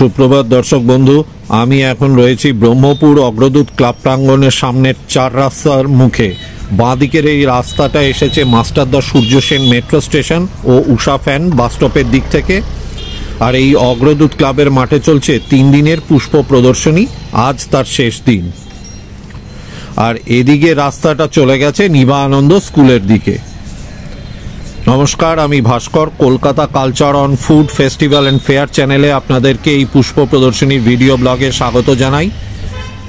সুপ্রভাত দর্শক বন্ধু, আমি এখন রয়েছি ব্রহ্মপুর অগ্রদূত ক্লাব প্রাঙ্গণের সামনের 4 রাস্তার মুখে। বাঁদিকের এই রাস্তাটা এসেছে মাস্টারদা সূর্য সেন মেট্রো স্টেশন ও উষা ফ্যান বাসস্টপের দিক থেকে। আর এই অগ্রদূত ক্লাবের মাঠে চলছে 3 দিনের পুষ্প প্রদর্শনী, আজ তার শেষ দিন। আর এদিকে রাস্তাটা চলে গেছে নিবা আনন্দ স্কুলের দিকে। নমস্কার, আমি Bhaskar. Kolkata culture on food festival and fair চ্যানেলে আপনাদেরকে এই পুষ্প প্রদর্শনীর ভিডিও ব্লগে স্বাগত জানাই।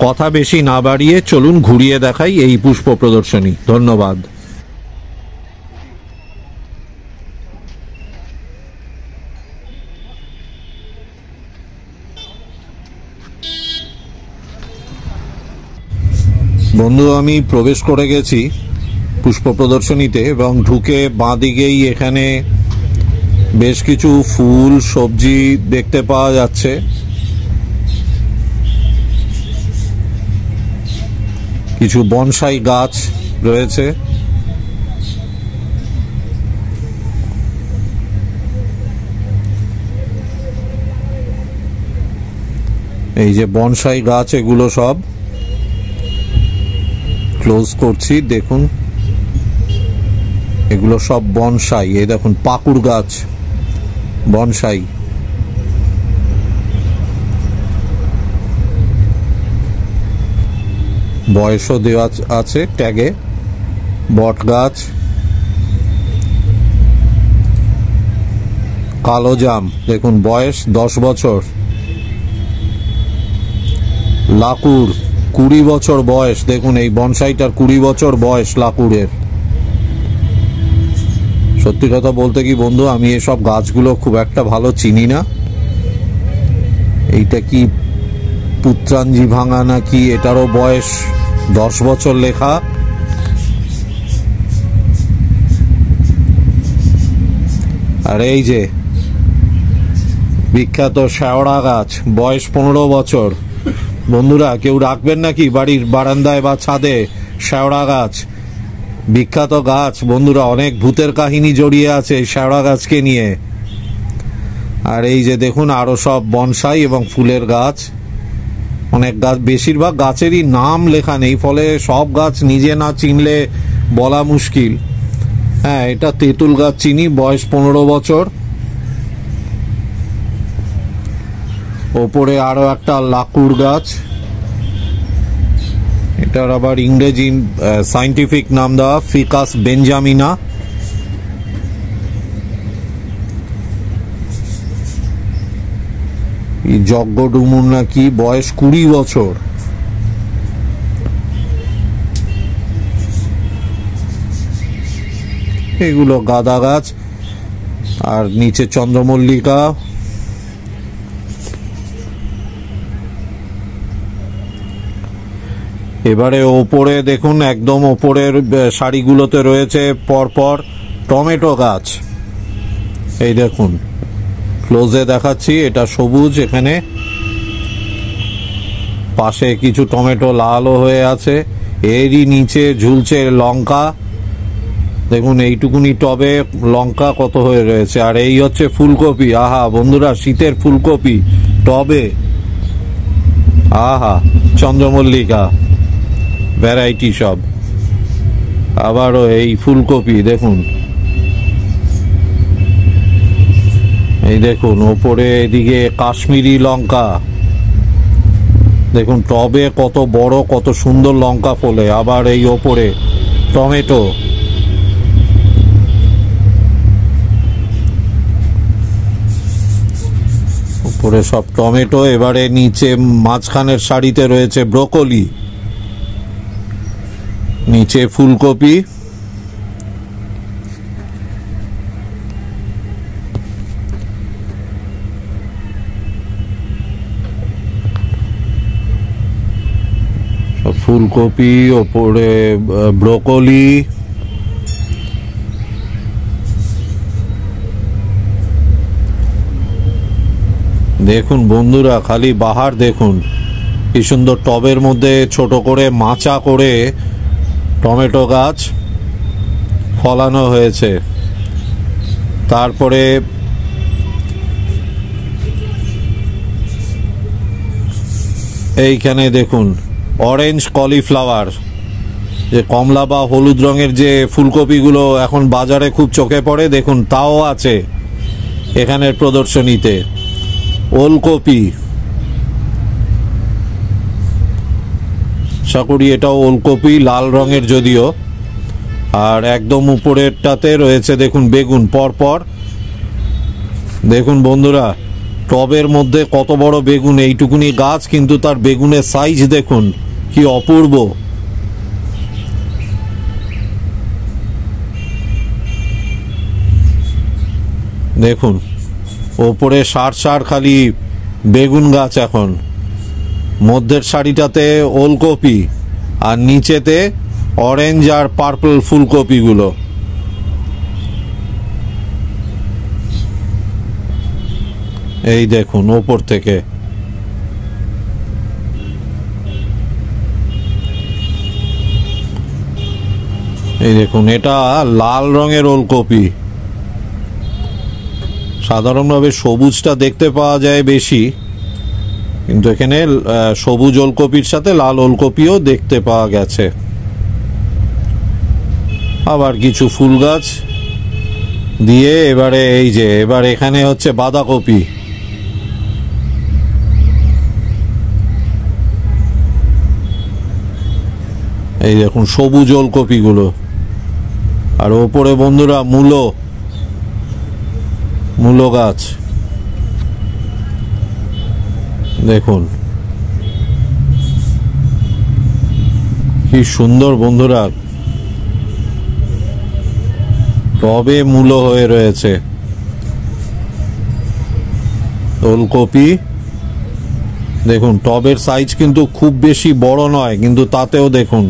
কথা বেশি না বাড়িয়ে চলুন ঘুরিয়ে দেখাই এই পুষ্প প্রদর্শনী। ধন্যবাদ। বন্ধু, আমি প্রবেশ করে গেছি পুষ্প প্রদর্শনীতে এবং ঢুকে বাঁদিকেই এখানে বেশ কিছু ফুল সবজি দেখতে পাওয়া যাচ্ছে। কিছু বনসাই গাছ রয়েছে। এই যে বনসাই গাছ, এগুলো সব ক্লোজ করছি, দেখুন এগুলো সব বনসাই। এই দেখুন পাকুড় গাছ, বনসাই। বয়সও দেওয়া আছে ট্যাগে। বট গাছ, কালো জাম, দেখুন বয়স 10 বছর। লাকুড় 20 বছর বয়স, দেখুন এই বনসাইটার 20 বছর বয়স লাকুড়ের। সত্যি কথা বলতে কি বন্ধু, আমি এসব গাছগুলো খুব একটা ভালো চিনি না। এইটা কি পুত্রাঞ্জি ভাঙা নাকি, এটারও বয়স 10 বছর লেখা। আর এই যে বিখ্যাত শেওড়া গাছ, বয়স 15 বছর। বন্ধুরা, কেউ রাখবেন নাকি বাড়ির বারান্দায় বা ছাদে শেওড়া গাছ? বিখ্যাত গাছ বন্ধুরা, অনেক ভূতের কাহিনী জড়িয়ে আছে এই শেওড়া গাছকে নিয়ে। আর এই যে দেখুন আরো সব বনসাই এবং ফুলের গাছ। অনেক গাছ, বেশিরভাগ গাছেরই নাম লেখা নেই, ফলে সব গাছ নিজে না চিনলে বলা মুশকিল। হ্যাঁ, এটা তেঁতুল গাছ চিনি, বয়স 15 বছর। ওপরে আরো একটা লাকুড় গাছ, এটার আবার ইংরেজি সাইন্টিফিক নাম দেওয়া ফিকাস বেঞ্জামিনা। যজ্ঞ ডুমুর নাকি, বয়স 20 বছর। এগুলো গাঁদা গাছ। আর নিচে চন্দ্রমল্লিকা। এবারে ওপরে দেখুন, একদম ওপরের সারিগুলোতে রয়েছে পরপর টমেটো গাছ। এই দেখুন ক্লোজে দেখাচ্ছি, এটা সবুজ। এখানে পাশে কিছু টমেটো লালও হয়ে আছে। এরই নিচে ঝুলছে লঙ্কা। দেখুন এইটুকুনি টবে লঙ্কা কত হয়ে রয়েছে। আর এই হচ্ছে ফুলকপি। আহা বন্ধুরা, শীতের ফুলকপি টবে। আহা, চন্দ্রমল্লিকা ভ্যারাইটি সব। আবারও এই ফুলকপি দেখুন। এই দেখুন ওপরে এদিকে কাশ্মীরি লঙ্কা। দেখুন টবে কত বড়, কত সুন্দর লঙ্কা ফলে। আবার এই ওপরে টমেটো। ওপরে সব টমেটো। এবারে নিচে মাঝখানের সারিতে রয়েছে ব্রোকলি, নিচে ফুলকপি। ফুলকপি, ওপরে ব্রোকলি। দেখুন বন্ধুরা, খালি বাহার দেখুন কি সুন্দর। টবের মধ্যে ছোট করে মাচা করে টমেটো গাছ ফলানো হয়েছে। তারপরে এইখানে দেখুন অরেঞ্জ কলিফ্লাওয়ার, যে কমলা বা হলুদ রঙের যে ফুলকপিগুলো এখন বাজারে খুব চোখে পড়ে, দেখুন তাও আছে এখানের প্রদর্শনীতে। ওলকপি, আশা করি এটাও ওলকপি, লাল রঙের যদিও। আর একদম উপরেরটাতে রয়েছে দেখুন বেগুন পরপর। দেখুন বন্ধুরা, টবের মধ্যে কত বড় বেগুন, এইটুকুনি গাছ কিন্তু তার বেগুনের সাইজ দেখুন কি অপূর্ব। দেখুন ওপরে সার খালি বেগুন গাছ, এখন মধ্যের সারিটাতে ওলকপি আর নিচেতে অরেঞ্জ আর পার্পল ফুলকপিগুলো। এই দেখুন ওপর থেকে এই দেখুন, এটা লাল রঙের ওলকপি। সাধারণভাবে সবুজটা দেখতে পাওয়া যায় বেশি, কিন্তু এখানে সবুজ ওলকপির সাথে লাল ওলকপিও দেখতে পাওয়া গেছে। আবার কিছু ফুল গাছ দিয়ে এবারে এই যে এবার এখানে হচ্ছে বাঁধাকপি। এই দেখুন সবুজ ওলকপিগুলো। আর ওপরে বন্ধুরা মূলো গাছ দেখুন কি সুন্দর বন্ধুরা, টবে মূলো হয়ে রয়েছে। ওলকপি দেখুন, টবের সাইজ কিন্তু খুব বেশি বড় নয়, কিন্তু তাতেও দেখুন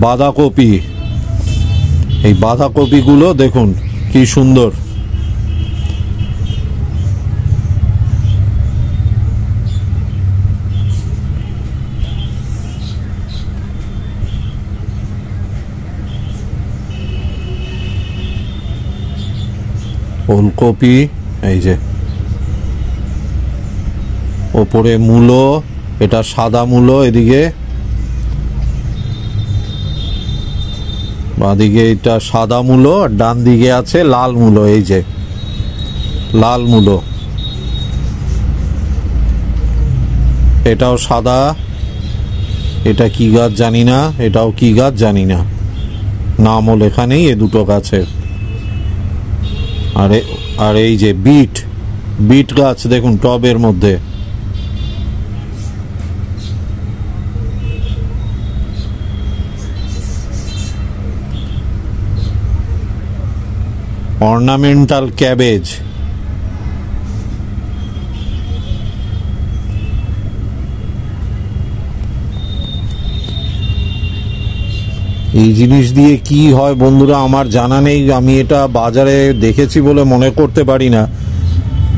বাঁধাকপি। এই বাঁধাকপিগুলো দেখুন কি সুন্দর। ওলকপি, এই যে ওপরে মূলো, এটা সাদা মূলো, এদিকে বাঁদিকে এটা সাদা মূলো, আর ডান দিকে আছে লাল মূলো। এই যে লাল মূলো, এটাও সাদা। এটা কি গাছ জানি না, এটাও কি গাছ জানি না, নামও লেখা নেই এ দুটো গাছের। আর এই যে বিট গাছ দেখুন টবের মধ্যে। অর্নামেন্টাল ক্যাবেজ, এই জিনিস দিয়ে কি হয় বন্ধুরা আমার জানা নেই। আমি এটা বাজারে দেখেছি বলে মনে করতে পারি না,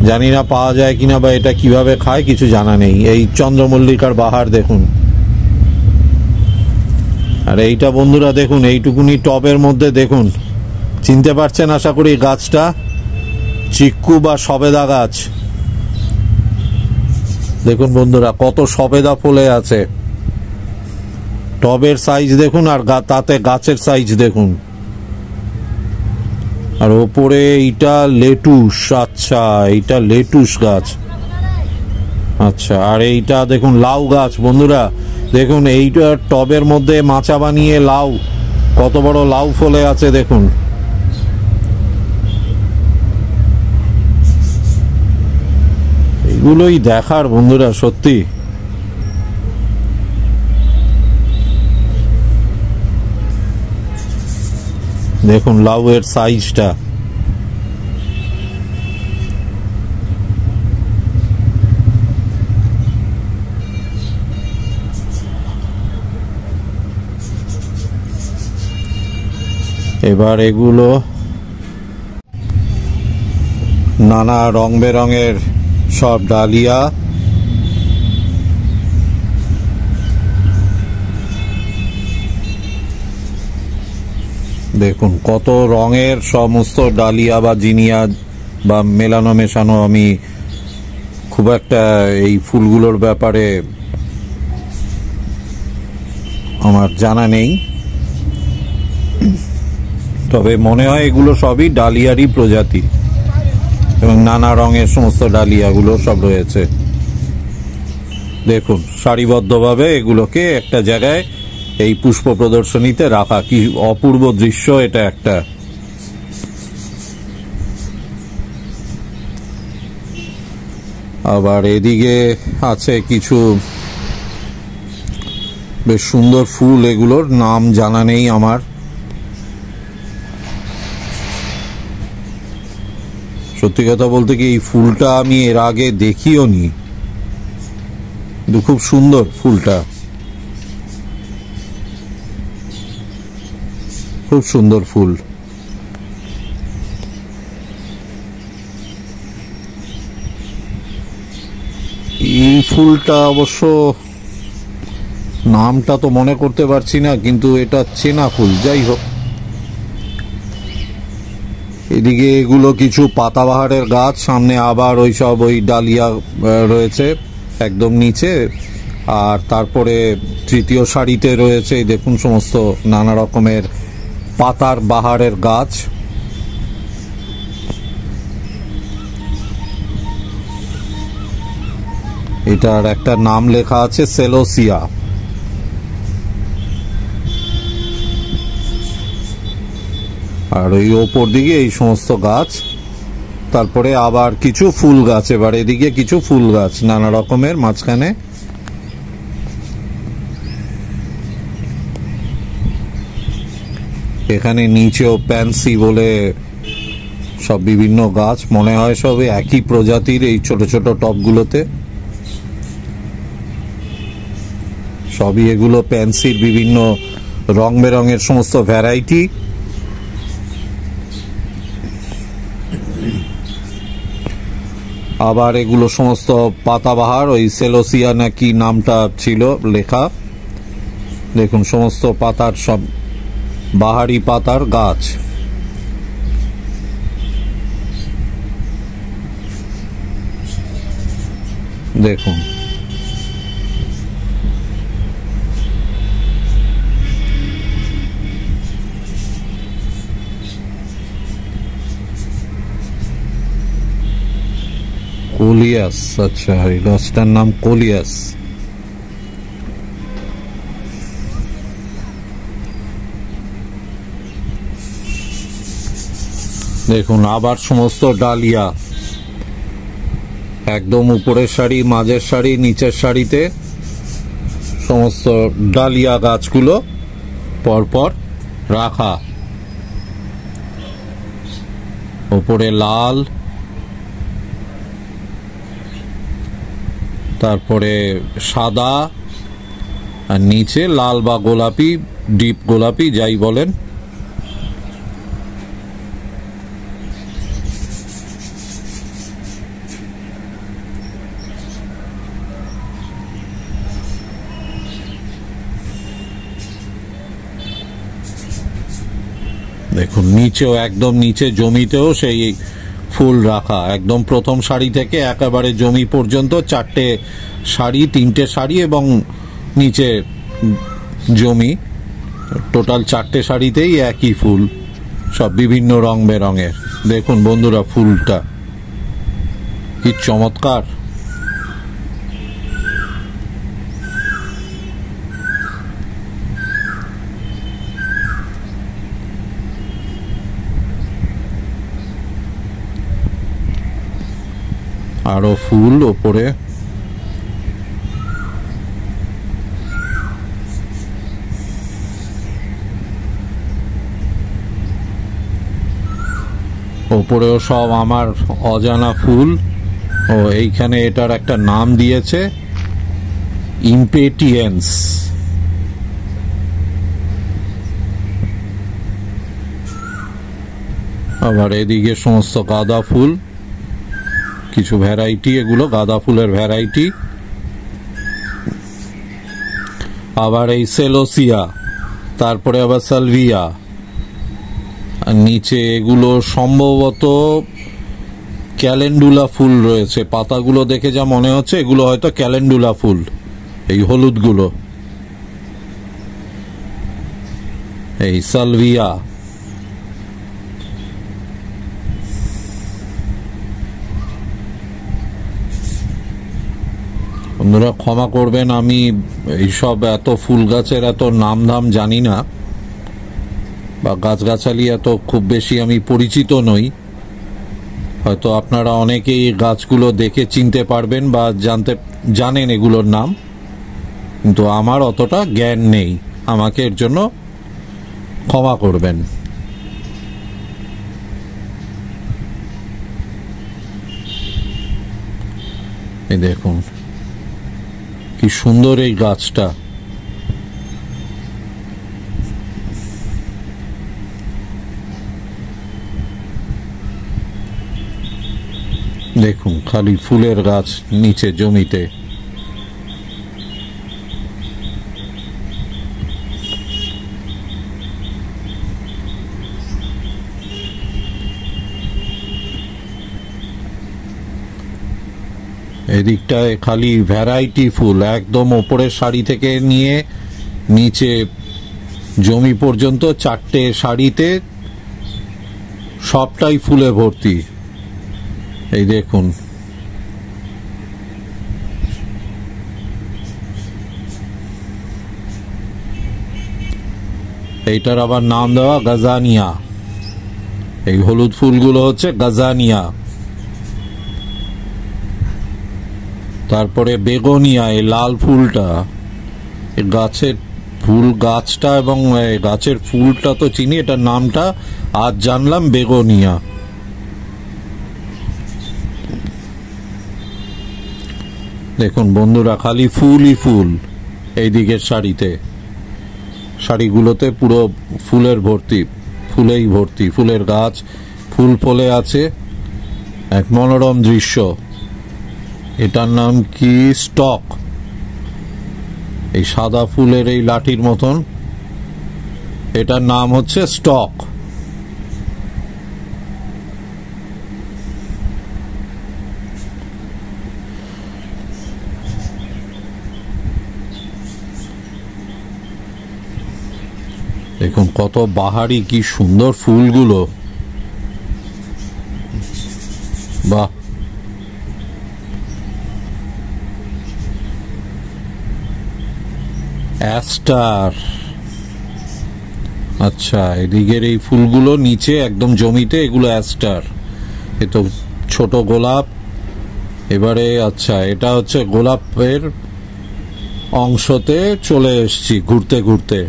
জানি না পাওয়া যায় কিনা বা এটা কিভাবে খায় কিছু জানা নেই। এই চন্দ্রমল্লিকার বাহার দেখুন। আর এইটা বন্ধুরা দেখুন, এইটুকুনি টবের মধ্যে দেখুন, চিনতে পারছেন আশা করি গাছটা, চিক্কু বা সবেদা গাছ। দেখুন বন্ধুরা কত সবেদা ফলে আছে। টবের সাইজ দেখুন আর তাতে গাছের সাইজ দেখুন। আর ওপরে এইটা লেটুস, আচ্ছা এইটা লেটুস গাছ, আচ্ছা। আর এইটা দেখুন লাউ গাছ বন্ধুরা, দেখুন এইটা টবের মধ্যে মাচা বানিয়ে লাউ, কত বড় লাউ ফলে আছে দেখুন। এগুলোই দেখার বন্ধুরা সত্যি। দেখুন লাউয়ের সাইজটা। এবার এগুলো নানা রং বেরঙের সব ডালিয়া। দেখুন কত রঙের সমস্ত ডালিয়া বা জিনিয়া বা মেলানো মেশানো আমি খুব একটা এই ফুলগুলোর ব্যাপারে আমার জানা নেই, তবে মনে হয় এগুলো সবই ডালিয়ারই প্রজাতি এবং নানা রঙের সমস্ত ডালিয়াগুলো সব রয়েছে। দেখুন সারিবদ্ধভাবে এগুলোকে একটা জায়গায় এই পুষ্প প্রদর্শনীতে রাখা, কি অপূর্ব দৃশ্য এটা একটা। আবার এদিকে আছে কিছু বেশ সুন্দর ফুল, এগুলোর নাম জানা নেই আমার। সত্যি কথা বলতে কি এই ফুলটা আমি এর আগে দেখিও নি, কিন্তু খুব সুন্দর ফুলটা, খুব সুন্দর ফুল। এই ফুলটা অবশ্য নামটা তো মনে করতে পারছি না, কিন্তু এটা চেনা ফুল। যাই হোক, এদিকে এগুলো কিছু পাতাবাহারের গাছ, সামনে আবার ওই ডালিয়া রয়েছে একদম নিচে, আর তারপরে তৃতীয় সারিতে রয়েছে দেখুন সমস্ত নানা রকমের পাতার বাহারের গাছ। এটার একটা নাম লেখা আছে সেলোসিয়া। আর ওই ওপর দিকে এই সমস্ত গাছ, তারপরে আবার কিছু ফুল গাছ, এবার এদিকে কিছু ফুল গাছ নানা রকমের মাঝখানে। এখানে নিচেও প্যান্সি বলে সব বিভিন্ন গাছ, মনে হয় সব একই প্রজাতির এই ছোট ছোট টবগুলোতে। সবই এগুলো প্যান্সির বিভিন্ন রং বেরঙের সমস্ত ভ্যারাইটি। আবার এগুলো সমস্ত পাতাবাহার, ওই সেলোসিয়া নাকি নামটা ছিল লেখা। দেখুন সমস্ত পাতার, সব বাহারি পাতার গাছ। দেখুন কোলিয়াস, আচ্ছা এই গাছটার নাম কোলিয়াস। দেখুন আবার সমস্ত ডালিয়া, একদম উপরের সারি, মাঝের সারি, নিচের সারিতে সমস্ত ডালিয়া গাছগুলো পরপর রাখা। উপরে লাল, তারপরে সাদা, আর নিচে লাল বা গোলাপি, ডিপ গোলাপি যাই বলেন। দেখুন নিচেও, একদম নিচে জমিতেও সেই ফুল রাখা, একদম প্রথম সারি থেকে একেবারে জমি পর্যন্ত চারটে সারি, তিনটে সারি এবং নিচে জমি, টোটাল চারটে সারিতেই একই ফুল, সব বিভিন্ন রং বেরঙের। দেখুন বন্ধুরা ফুলটা কি চমৎকার। আরো ফুল ওপরে। ওপরেও সব আমার অজানা ফুল। ও এইখানে এটার একটা নাম দিয়েছে ইম্পেটিয়েন্স। আবার এদিকে সমস্ত গাঁদা ফুল, কিছু ভ্যারাইটি, এগুলো গাঁদা ফুলের ভ্যারাইটি। আবার এই সেলোসিয়া, তারপরে আবার সালভিয়া, আর নিচে এগুলো সম্ভবত ক্যালেন্ডুলা ফুল রয়েছে, পাতাগুলো দেখে যা মনে হচ্ছে এগুলো হয়তো ক্যালেন্ডুলা ফুল, এই হলুদগুলো। এই সালভিয়া, বন্ধুরা ক্ষমা করবেন, আমি এইসব এত ফুল গাছের এত নাম ধাম জানি না, বা গাছগাছালি এত খুব বেশি আমি পরিচিত নই। হয়তো আপনারা অনেকেই গাছগুলো দেখে চিনতে পারবেন বা জানেন এগুলোর নাম, কিন্তু আমার অতটা জ্ঞান নেই, আমাকে এর জন্য ক্ষমা করবেন। এই দেখুন কি সুন্দর এই গাছটা, দেখুন খালি ফুলের গাছ নিচে জমিতে। এদিকটায় খালি ভ্যারাইটি ফুল, একদম ওপরের সারি থেকে নিয়ে নিচে জমি পর্যন্ত 4টে সারিতে সবটাই ফুলে ভর্তি। এই দেখুন এইটার আবার নাম দেওয়া গাজানিয়া, এই হলুদ ফুলগুলো হচ্ছে গাজানিয়া। তারপরে বেগোনিয়া, এই লাল ফুলটা, এই গাছের ফুল গাছটা এবং গাছের ফুলটা তো চিনি, এটার নামটা আজ জানলাম, বেগোনিয়া। দেখুন বন্ধুরা খালি ফুলই ফুল, এই দিকের সারিগুলোতে পুরো ফুলের ভর্তি, ফুলেই ভর্তি, ফুলের গাছ, ফুল ফলে আছে, এক মনোরম দৃশ্য। এটার নাম কি? স্টক। এই সাদা ফুলের এই লাঠির মতন, এটার নাম হচ্ছে স্টক। দেখুন কত বাহারি, কি সুন্দর ফুলগুলো, বাহ। অ্যাস্টার, আচ্ছা এদিকের এই ফুলগুলো নিচে একদম জমিতে, এগুলো অ্যাস্টার। এ তো ছোট গোলাপ। এবারে আচ্ছা এটা হচ্ছে গোলাপের অংশতে চলে এসছি ঘুরতে ঘুরতে।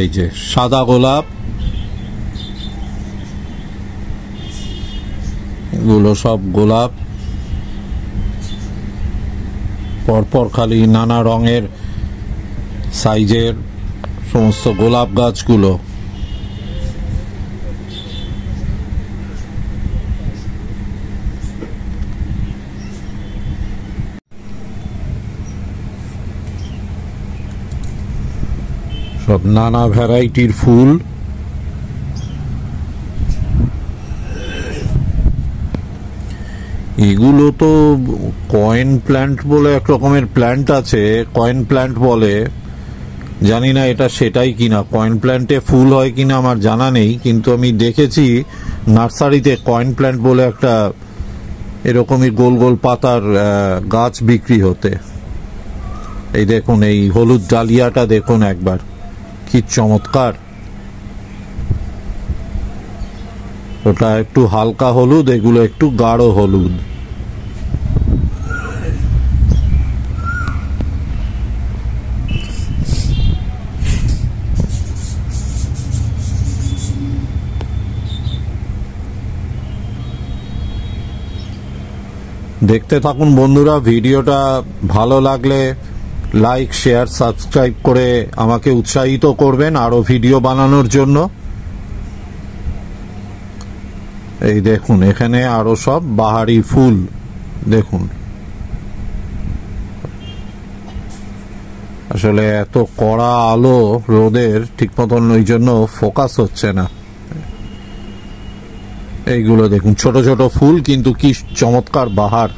এই যে সাদা গোলাপ, এগুলো সব গোলাপ, পরপর খালি নানা রঙের সাইজের সমস্ত গোলাপ গাছগুলো। সব নানা ভ্যারাইটির ফুল। এগুলো তো কয়েন প্ল্যান্ট বলে এক রকমের প্ল্যান্ট আছে, কয়েন প্ল্যান্ট বলে, জানি না এটা সেটাই কিনা। কয়েন প্ল্যান্টে ফুল হয় কিনা আমার জানা নেই, কিন্তু আমি দেখেছি নার্সারিতে কয়েন প্ল্যান্ট বলে একটা এরকমই গোল গোল পাতার গাছ বিক্রি হতে। এই দেখুন এই হলুদ ডালিয়াটা দেখুন একবার, কি চমৎকার। ওটা একটু হালকা হলুদ, এগুলো একটু গাঢ় হলুদ। দেখতে থাকুন বন্ধুরা, ভিডিওটা ভালো লাগলে লাইক, শেয়ার, সাবস্ক্রাইব করে আমাকে উৎসাহিত করবেন আরো ভিডিও বানানোর জন্য। এই দেখুন এখানে আরো সব বাহারি ফুল দেখুন। আসলে এত কড়া আলো রোদের, ঠিক মতন ওই জন্য ফোকাস হচ্ছে না। এইগুলো দেখুন, ছোট ছোট ফুল, কিন্তু কি চমৎকার বাহার।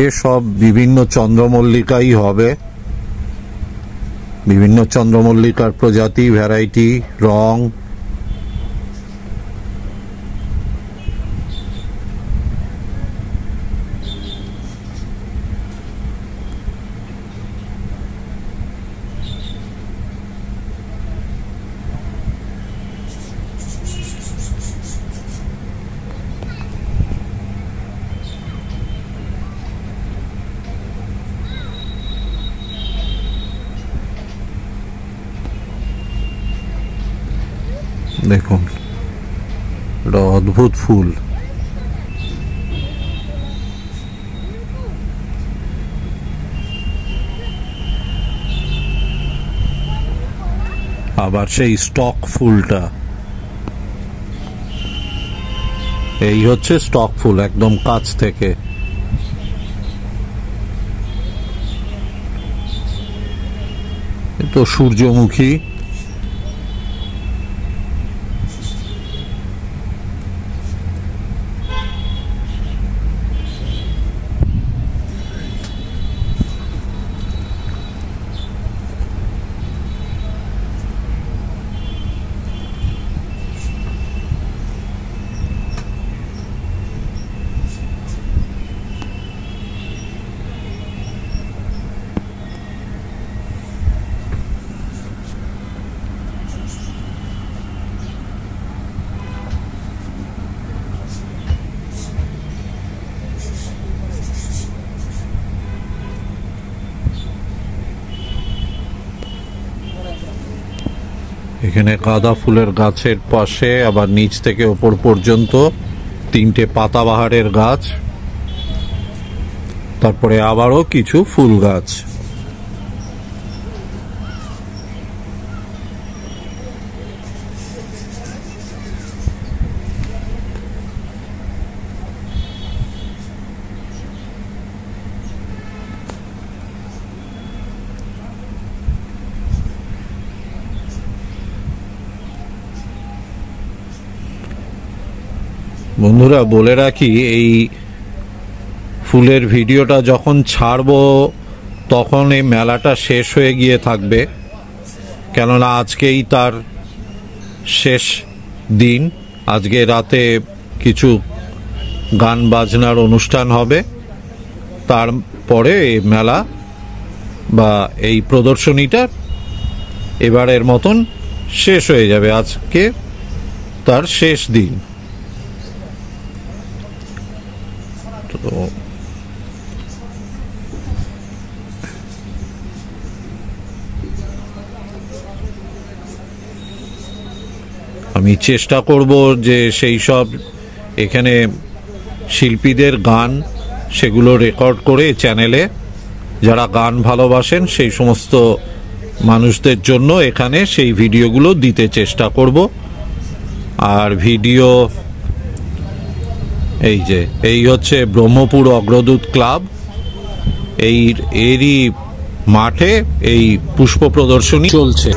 এসব বিভিন্ন চন্দ্রমল্লিকাই হবে, বিভিন্ন চন্দ্রমল্লিকার প্রজাতি, ভ্যারাইটি, রং। দেখুন, এটা অদ্ভুত ফুল। আবার সেই স্টক ফুলটা, এই হচ্ছে স্টক ফুল একদম কাছ থেকে। তো সূর্যমুখী, এখানে গাঁদা ফুলের গাছের পাশে আবার নিচ থেকে ওপর পর্যন্ত 3টে পাতাবাহারের গাছ, তারপরে আবারও কিছু ফুল গাছ। বন্ধুরা বলে রাখি, এই ফুলের ভিডিওটা যখন ছাড়বো তখন এই মেলাটা শেষ হয়ে গিয়ে থাকবে, কেননা আজকেই তার শেষ দিন। আজকে রাতে কিছু গান বাজনার অনুষ্ঠান হবে, তারপরে এই মেলা বা এই প্রদর্শনীটা এবারের মতন শেষ হয়ে যাবে। আজকে তার শেষ দিন। তো আমি চেষ্টা করব যে সেই সব এখানে শিল্পীদের গান সেগুলো রেকর্ড করে চ্যানেলে, যারা গান ভালোবাসেন সেই সমস্ত মানুষদের জন্য এখানে সেই ভিডিওগুলো দিতে চেষ্টা করব। আর ভিডিও এই হচ্ছে ব্রহ্মপুর অগ্রদূত ক্লাব, এরই মাঠে এই পুষ্প প্রদর্শনী চলছে।